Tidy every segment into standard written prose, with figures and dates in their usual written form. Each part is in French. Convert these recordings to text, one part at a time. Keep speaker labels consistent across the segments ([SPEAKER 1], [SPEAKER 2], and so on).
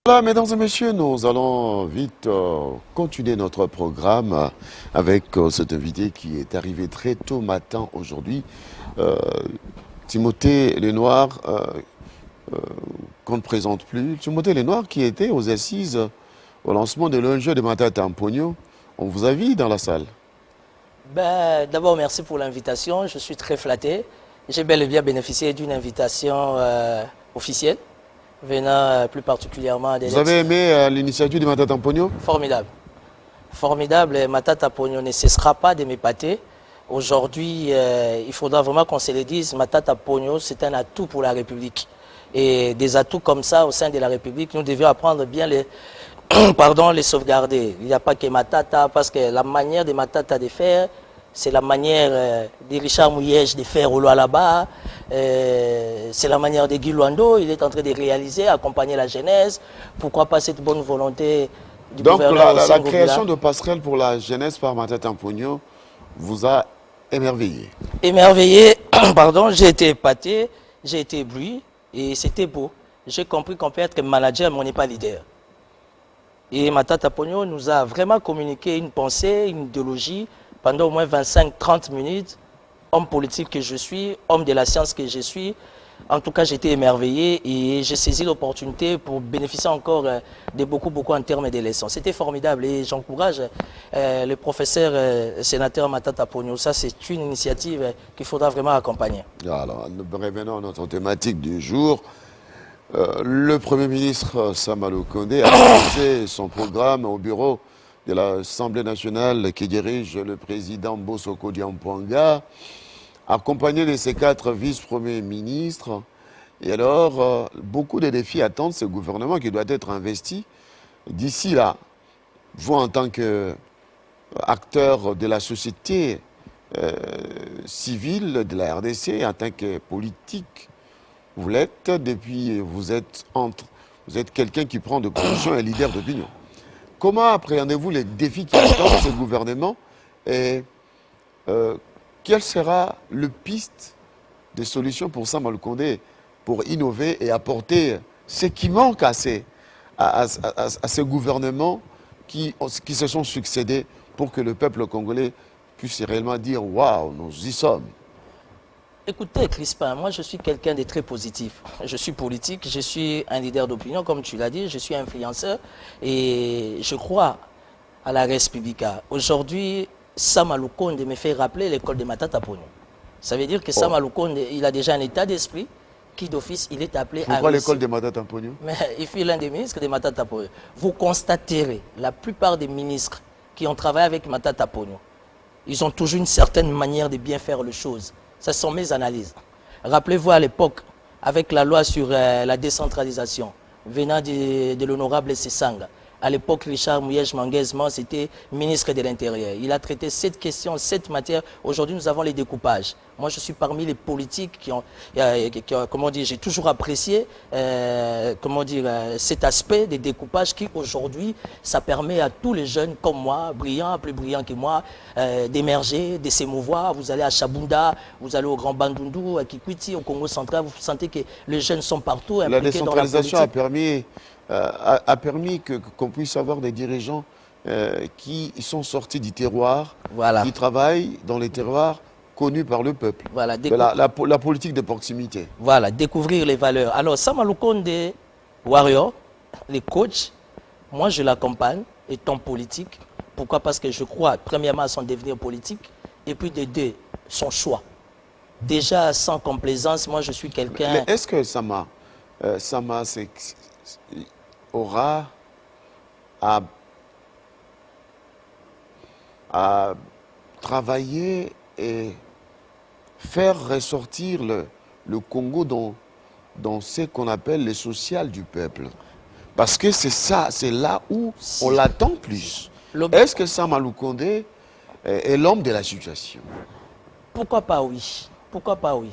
[SPEAKER 1] Voilà, mesdames et messieurs, nous allons vite continuer notre programme avec cet invité qui est arrivé très tôt matin aujourd'hui, euh, Timothée Lenoir, qu'on ne présente plus. Timothée Lenoir qui était aux assises au lancement de l'enjeu de Matata Ampogno. On vous a vu dans la salle.
[SPEAKER 2] D'abord, merci pour l'invitation. Je suis très flatté. J'ai bel et bien bénéficié d'une invitation officielle, venant plus particulièrement des
[SPEAKER 1] Vous avez aimé l'initiative de Matata Ampogno?
[SPEAKER 2] Formidable. Formidable. Et Matata Pogno ne cessera pas de m'épater. Aujourd'hui, il faudra vraiment qu'on se le dise, Matata Pogno, c'est un atout pour la République. Et des atouts comme ça au sein de la République, nous devions apprendre bien les, pardon, les sauvegarder. Il n'y a pas que Matata, parce que la manière de Matata de faire, c'est la manière de Richard Mouyège de faire au là-bas, c'est la manière de Guy Luando, il est en train de réaliser, accompagner la jeunesse. Pourquoi pas cette bonne volonté du
[SPEAKER 1] Donc
[SPEAKER 2] gouverneur
[SPEAKER 1] la
[SPEAKER 2] Senghor
[SPEAKER 1] création
[SPEAKER 2] Bila.
[SPEAKER 1] de passerelles pour la jeunesse par Matata Ampogno vous a émerveillé.
[SPEAKER 2] Émerveillé, pardon, j'ai été épaté, j'ai été ébloui et c'était beau. J'ai compris qu'on peut être manager mais on n'est pas leader. Et Matata Pogno nous a vraiment communiqué une pensée, une idéologie pendant au moins 25-30 minutes. Homme politique que je suis, homme de la science que je suis. En tout cas, j'étais émerveillé et j'ai saisi l'opportunité pour bénéficier encore de beaucoup en termes de leçons. C'était formidable et j'encourage le professeur sénateur Matata Pogno. Ça, c'est une initiative qu'il faudra vraiment accompagner.
[SPEAKER 1] Alors, nous revenons à notre thématique du jour. Le Premier ministre Samalou Kondé a lancé son programme au bureau de l'Assemblée nationale qui dirige le président Bosoko Diampouanga, accompagné de ses 4 vice-premiers ministres. Et alors, beaucoup de défis attendent ce gouvernement qui doit être investi d'ici là. Vous, en tant qu'acteur de la société civile de la RDC, en tant que politique, vous l'êtes depuis, vous êtes quelqu'un qui prend de position et leader d'opinion. Comment appréhendez-vous les défis qui attendent ce gouvernement et quelle sera le piste de solutions pour Samuel Kondé pour innover et apporter ce qui manque à ces gouvernements qui se sont succédés pour que le peuple congolais puisse réellement dire « Waouh, nous y sommes ».
[SPEAKER 2] Écoutez, Crispin, moi je suis quelqu'un de très positif. Je suis politique, je suis un leader d'opinion, comme tu l'as dit, je suis influenceur et je crois à la res publica. Aujourd'hui, Samalou Konde me fait rappeler l'école de Matata Pogno. Ça veut dire que Samalou Konde, il a déjà un état d'esprit qui d'office, il est appelé à
[SPEAKER 1] Pourquoi l'école
[SPEAKER 2] réussir.
[SPEAKER 1] de Matata Ampogno?
[SPEAKER 2] Mais il fut l'un des ministres de Matata Pogno. Vous constaterez, la plupart des ministres qui ont travaillé avec Matata Pogno, ils ont toujours une certaine manière de bien faire les choses. Ce sont mes analyses. Rappelez-vous à l'époque, avec la loi sur la décentralisation, venant de l'honorable Sessanga, à l'époque, Richard Mouyège Manguez-Man, c'était ministre de l'Intérieur. Il a traité cette question, cette matière. Aujourd'hui, nous avons les découpages. Moi, je suis parmi les politiques qui ont comment dire, j'ai toujours apprécié, comment dire, cet aspect des découpages qui, aujourd'hui, ça permet à tous les jeunes comme moi, brillants, plus brillants que moi, d'émerger, de s'émouvoir. Vous allez à Chabunda, vous allez au Grand Bandundu, à Kikwiti, au Congo central, vous sentez que les jeunes sont partout impliqués dans la politique.
[SPEAKER 1] La décentralisation a permis qu'on puisse avoir des dirigeants qui sont sortis du terroir,
[SPEAKER 2] Voilà.
[SPEAKER 1] qui travaillent dans les terroirs connus par le peuple.
[SPEAKER 2] Voilà,
[SPEAKER 1] La politique de proximité.
[SPEAKER 2] voilà, découvrir les valeurs. Alors, Samalou Kondé, Warrior, les coachs, moi je l'accompagne, étant politique. Pourquoi? Parce que je crois, premièrement, à son devenir politique, et puis de deux, son choix. Déjà, sans complaisance, moi je suis quelqu'un...
[SPEAKER 1] Mais est-ce que Sama aura à travailler et faire ressortir le Congo dans ce qu'on appelle le social du peuple? Parce que c'est ça, c'est là où on l'attend plus. Est-ce que Samalou Kondé est l'homme de la situation?
[SPEAKER 2] Pourquoi pas oui? Pourquoi pas oui?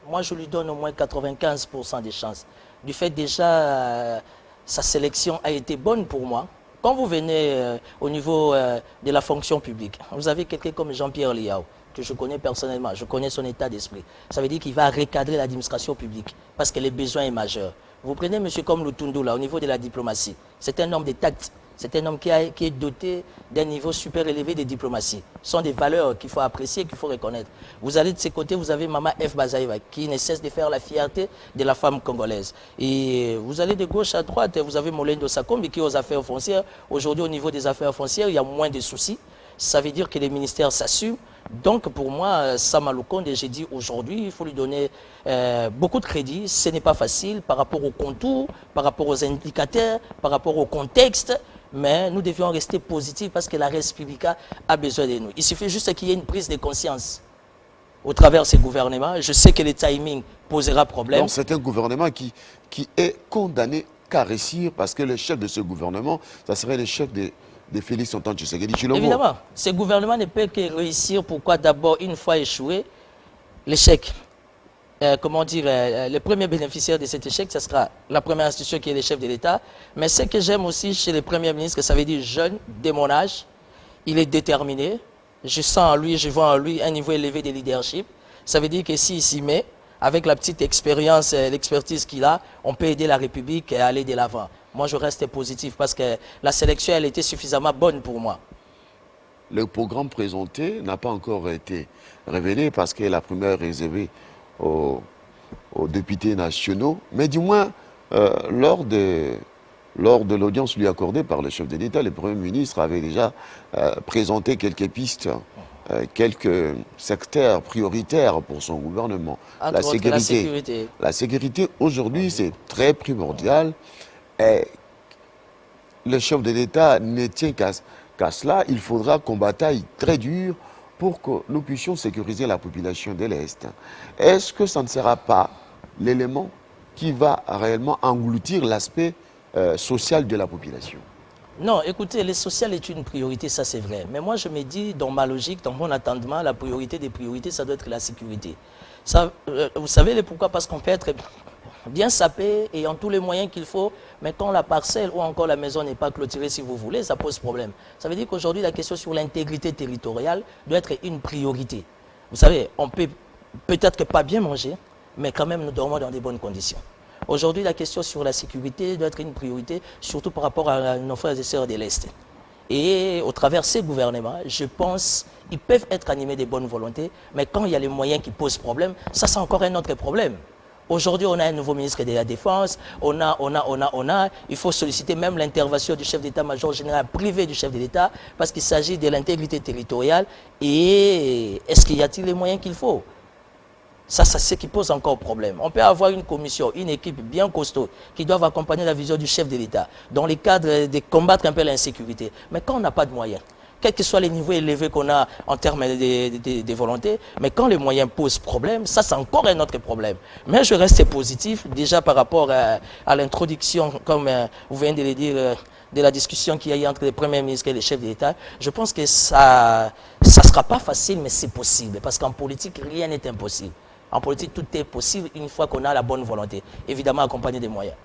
[SPEAKER 2] Moi, je lui donne au moins 95% des chances. Du fait déjà, sa sélection a été bonne pour moi. Quand vous venez au niveau de la fonction publique, vous avez quelqu'un comme Jean-Pierre Liao, que je connais personnellement, je connais son état d'esprit. Ça veut dire qu'il va recadrer l'administration publique parce que le besoin est majeur. Vous prenez M. comme Lutundu, là, au niveau de la diplomatie. C'est un homme de tact. C'est un homme qui est doté d'un niveau super élevé de diplomatie. Ce sont des valeurs qu'il faut apprécier, qu'il faut reconnaître. Vous allez de ce côté, vous avez Maman F. Bazaïva, qui ne cesse de faire la fierté de la femme congolaise. Et vous allez de gauche à droite, vous avez Molendo Sakombi qui est aux affaires foncières. Aujourd'hui, au niveau des affaires foncières, il y a moins de soucis. Ça veut dire que les ministères s'assument. Donc, pour moi, Sama Lukonde, j'ai dit aujourd'hui, il faut lui donner beaucoup de crédit. Ce n'est pas facile par rapport aux contours, par rapport aux indicateurs, par rapport au contexte. Mais nous devions rester positifs parce que la République a besoin de nous. Il suffit juste qu'il y ait une prise de conscience au travers de ces gouvernements. Je sais que le timing posera problème.
[SPEAKER 1] Donc, c'est un gouvernement qui est condamné qu'à réussir parce que le chef de ce gouvernement, ça serait le chef de Félix Antoine Tshisekedi Tshilombo.
[SPEAKER 2] Évidemment, ce gouvernement ne peut que réussir. Pourquoi? D'abord, une fois échoué, l'échec. Comment dire, le premier bénéficiaire de cet échec, ce sera la première institution qui est le chef de l'État. Mais ce que j'aime aussi chez les premiers ministres, ça veut dire jeune, de mon âge. Il est déterminé. Je sens en lui, je vois en lui un niveau élevé de leadership. Ça veut dire que s'il s'y met, avec la petite expérience, l'expertise qu'il a, on peut aider la République à aller de l'avant. Moi, je reste positif parce que la sélection, elle était suffisamment bonne pour moi.
[SPEAKER 1] Le programme présenté n'a pas encore été révélé parce que la première est réservée aux députés nationaux. Mais du moins, lors de l'audience lui accordée par le chef de l'État, le Premier ministre avait déjà présenté quelques pistes, quelques secteurs prioritaires pour son gouvernement.
[SPEAKER 2] La sécurité.
[SPEAKER 1] La sécurité, aujourd'hui, c'est très primordial. Et le chef de l'État ne tient qu'à cela. Il faudra qu'on bataille très dur pour que nous puissions sécuriser la population de l'Est. Est-ce que ça ne sera pas l'élément qui va réellement engloutir l'aspect social de la population?
[SPEAKER 2] Non, écoutez, le social est une priorité, ça c'est vrai. Mais moi je me dis, dans ma logique, dans mon attendement, la priorité des priorités, ça doit être la sécurité. Ça, vous savez pourquoi? Parce qu'on peut être bien sapé et en tous les moyens qu'il faut, mais quand la parcelle ou encore la maison n'est pas clôturée, si vous voulez, ça pose problème. Ça veut dire qu'aujourd'hui, la question sur l'intégrité territoriale doit être une priorité. Vous savez, on peut peut-être que pas bien manger, mais quand même nous dormons dans des bonnes conditions. Aujourd'hui, la question sur la sécurité doit être une priorité, surtout par rapport à nos frères et sœurs de l'Est. Et au travers de ces gouvernements, je pense qu'ils peuvent être animés de bonnes volontés, mais quand il y a les moyens qui posent problème, ça c'est encore un autre problème. Aujourd'hui, on a un nouveau ministre de la Défense, il faut solliciter même l'intervention du chef d'état-major général privé du chef de l'État, parce qu'il s'agit de l'intégrité territoriale, et est-ce qu'il y a-t-il les moyens qu'il faut? Ça, c'est ce qui pose encore problème. On peut avoir une commission, une équipe bien costaud qui doivent accompagner la vision du chef de l'État dans le cadre de combattre un peu l'insécurité. Mais quand on n'a pas de moyens, quels que soient les niveaux élevés qu'on a en termes de volonté, mais quand les moyens posent problème, ça c'est encore un autre problème. Mais je reste positif déjà par rapport à l'introduction, comme vous venez de le dire, de la discussion qu'il y a eu entre les premiers ministres et les chefs d'État. Je pense que ça ne sera pas facile, mais c'est possible. Parce qu'en politique, rien n'est impossible. En politique, tout est possible une fois qu'on a la bonne volonté. Évidemment, accompagner des moyens.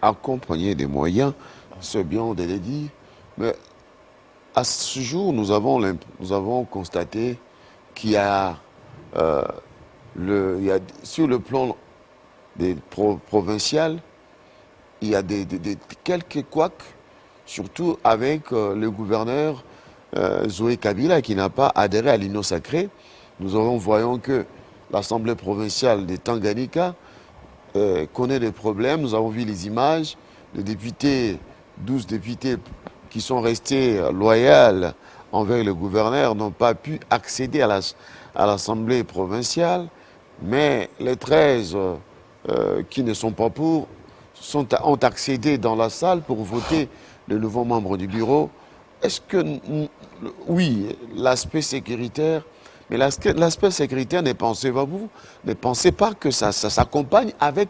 [SPEAKER 1] Accompagner des moyens, c'est bien de le dire. Mais à ce jour, nous avons constaté qu'il y a, sur le plan des provincial, il y a quelques couacs, surtout avec le gouverneur Zoé Kabila qui n'a pas adhéré à l'Union sacrée. Nous voyons que l'Assemblée provinciale de Tanganyika connaît des problèmes. Nous avons vu les images. Les députés, 12 députés qui sont restés loyaux envers le gouverneur n'ont pas pu accéder à l'Assemblée provinciale. Mais les 13 qui ne sont pas pour ont accédé dans la salle pour voter le nouveau membre du bureau. Est-ce que, oui, l'aspect sécuritaire, mais l'aspect sécuritaire, ne pensez pas que ça s'accompagne avec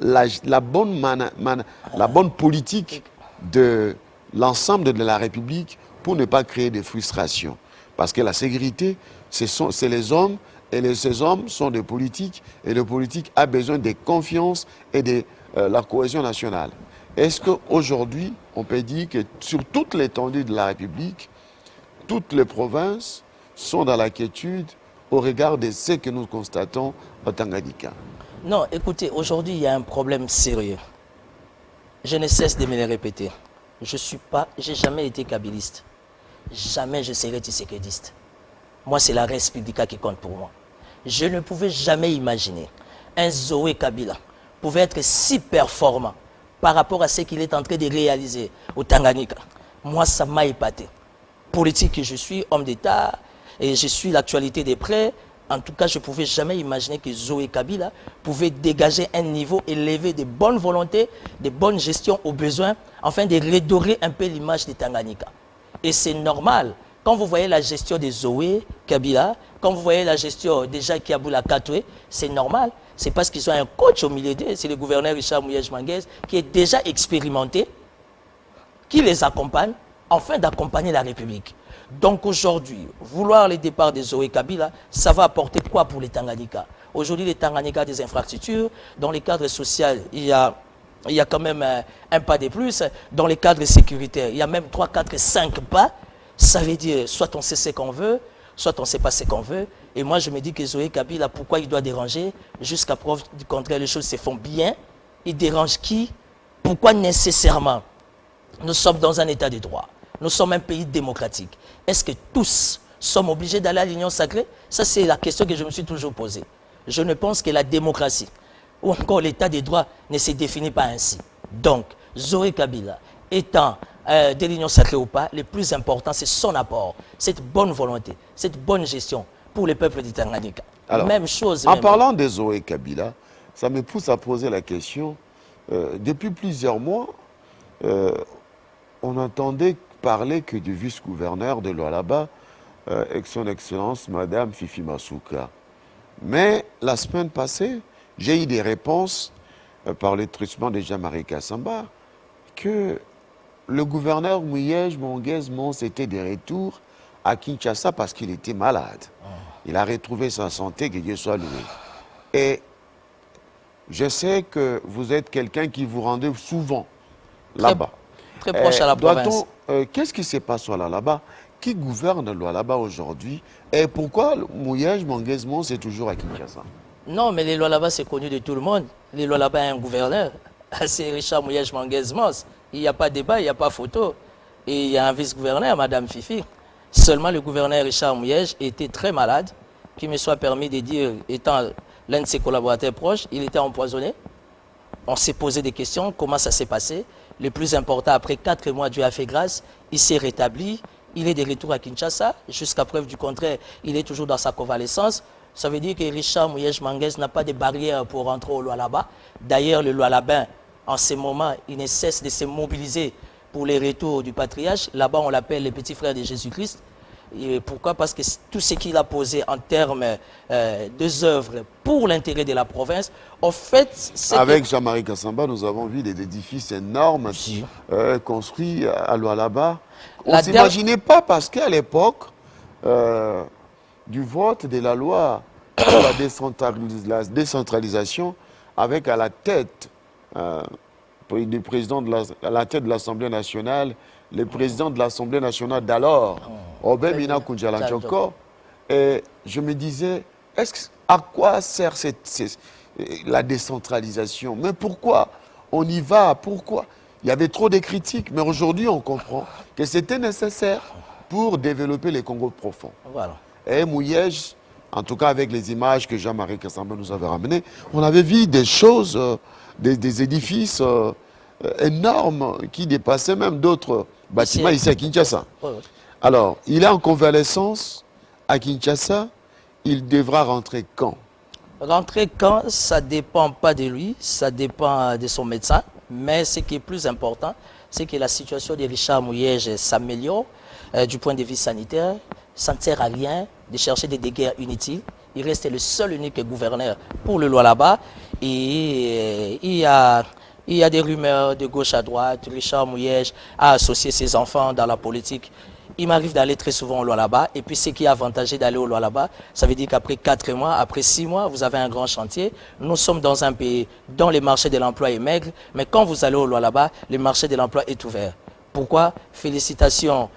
[SPEAKER 1] la bonne politique de l'ensemble de la République pour ne pas créer de frustration. Parce que la sécurité, c'est les hommes, et ces hommes sont des politiques, et le politique a besoin de confiance et de la cohésion nationale. Est-ce qu'aujourd'hui, on peut dire que sur toute l'étendue de la République, toutes les provinces sont dans l'inquiétude au regard de ce que nous constatons au Tanganyika?
[SPEAKER 2] Non, écoutez, aujourd'hui, il y a un problème sérieux. Je ne cesse de me le répéter. J'ai jamais été kabiliste. Jamais je serai tshisekedi. Moi, c'est la res publica qui compte pour moi. Je ne pouvais jamais imaginer un Zoé Kabila pouvait être si performant par rapport à ce qu'il est en train de réaliser au Tanganyika. Moi, ça m'a épaté. Politique que je suis, homme d'État, et je suis l'actualité de près. En tout cas, je ne pouvais jamais imaginer que Zoé Kabila pouvait dégager un niveau élevé de bonne volonté, de bonne gestion aux besoins, afin de redorer un peu l'image de Tanganyika. Et c'est normal. Quand vous voyez la gestion de Zoé Kabila, quand vous voyez la gestion de Jacques Aboula Katoué, c'est normal. C'est parce qu'ils ont un coach au milieu d'eux, c'est le gouverneur Richard Mouyej Manguez, qui est déjà expérimenté, qui les accompagne, afin d'accompagner la République. Donc aujourd'hui, vouloir le départ de Zoé Kabila, ça va apporter quoi pour les Tanganyika? Aujourd'hui, les Tanganyika ont des infrastructures. Dans les cadres sociaux, il y a quand même un pas de plus. Dans les cadres sécuritaires, il y a même 3, 4, 5 pas. Ça veut dire, soit on sait ce qu'on veut, soit on ne sait pas ce qu'on veut. Et moi, je me dis que Zoé Kabila, pourquoi il doit déranger? Jusqu'à preuve du contraire, les choses se font bien. Il dérange qui? Pourquoi nécessairement? Nous sommes dans un état de droit. Nous sommes un pays démocratique. Est-ce que tous sommes obligés d'aller à l'union sacrée? Ça, c'est la question que je me suis toujours posée. Je ne pense que la démocratie ou encore l'état de droit ne se définit pas ainsi. Donc, Zoé Kabila étant de l'union sacrée ou pas, le plus important, c'est son apport, cette bonne volonté, cette bonne gestion pour le peuple du Tanganyika.
[SPEAKER 1] Alors,
[SPEAKER 2] même chose.
[SPEAKER 1] En parlant de Zoé Kabila, ça me pousse à poser la question. Depuis plusieurs mois, on entendait parler que du vice-gouverneur de Lualaba, son Excellence Madame Fifi Masuka. Mais la semaine passée, j'ai eu des réponses par le truchement de Jean-Marie Kassamba que le gouverneur Mouyej Manguez Mons était de retour à Kinshasa parce qu'il était malade. Il a retrouvé sa santé, que Dieu soit loué. Et je sais que vous êtes quelqu'un qui vous rendait souvent là-bas.
[SPEAKER 2] Très proche à la province.
[SPEAKER 1] Qu'est-ce qui se passe là-bas? Qui gouverne là-bas aujourd'hui? Et pourquoi Mouyej Manguez Mons est toujours à Kinshasa?
[SPEAKER 2] Non, mais les lois là-bas, c'est connu de tout le monde. Les lois là-bas, un gouverneur. C'est Richard Mouyej Manguez Mons. Il n'y a pas de débat, il n'y a pas photo. Et il y a un vice-gouverneur, Madame Fifi. Seulement, le gouverneur Richard Mouyej était très malade, qu'il me soit permis de dire, étant l'un de ses collaborateurs proches, il était empoisonné. On s'est posé des questions, comment ça s'est passé. Le plus important, après 4 mois, Dieu a fait grâce, il s'est rétabli. Il est de retour à Kinshasa. Jusqu'à preuve du contraire, il est toujours dans sa convalescence. Ça veut dire que Richard Mouyej Manguez n'a pas de barrière pour rentrer au Lualaba. D'ailleurs, le Lualabin, en ce moment, il ne cesse de se mobiliser pour les retours du patriarche. Là-bas, on l'appelle les petits frères de Jésus-Christ. Et pourquoi? Parce que tout ce qu'il a posé en termes d'œuvres pour l'intérêt de la province, en fait...
[SPEAKER 1] Avec Jean-Marie Kassamba, nous avons vu des édifices énormes construits à Lualaba. On ne s'imaginait pas parce qu'à l'époque du vote de la loi sur la décentralisation, avec à la tête du président à la tête de l'Assemblée nationale, le président de l'Assemblée nationale d'alors, Obé Mina Koundjala Djoko, et je me disais, à quoi sert la décentralisation? Mais pourquoi on y va? Pourquoi? Il y avait trop de critiques, mais aujourd'hui on comprend que c'était nécessaire pour développer les Congos profonds.
[SPEAKER 2] Voilà.
[SPEAKER 1] Et Mouyej, en tout cas avec les images que Jean-Marie Kassamba nous avait ramenées, on avait vu des choses, des édifices énormes qui dépassaient même d'autres bâtiments ici à Kinshasa.
[SPEAKER 2] Ouais.
[SPEAKER 1] Alors, il est en convalescence à Kinshasa. Il devra rentrer quand?
[SPEAKER 2] Rentrer quand, ça ne dépend pas de lui, ça dépend de son médecin. Mais ce qui est plus important, c'est que la situation de Richard Mouyej s'améliore du point de vue sanitaire. Ça ne sert à rien de chercher des guerres inutiles. Il reste le seul unique gouverneur pour le Lualaba. Et il y a des rumeurs de gauche à droite. Richard Mouyej a associé ses enfants dans la politique. Il m'arrive d'aller très souvent au Lualaba. Et puis ce qui est avantageux d'aller au Lualaba, ça veut dire qu'après 4 mois, après 6 mois, vous avez un grand chantier. Nous sommes dans un pays dont le marché de l'emploi est maigre. Mais quand vous allez au Lualaba, le marché de l'emploi est ouvert. Pourquoi? Félicitations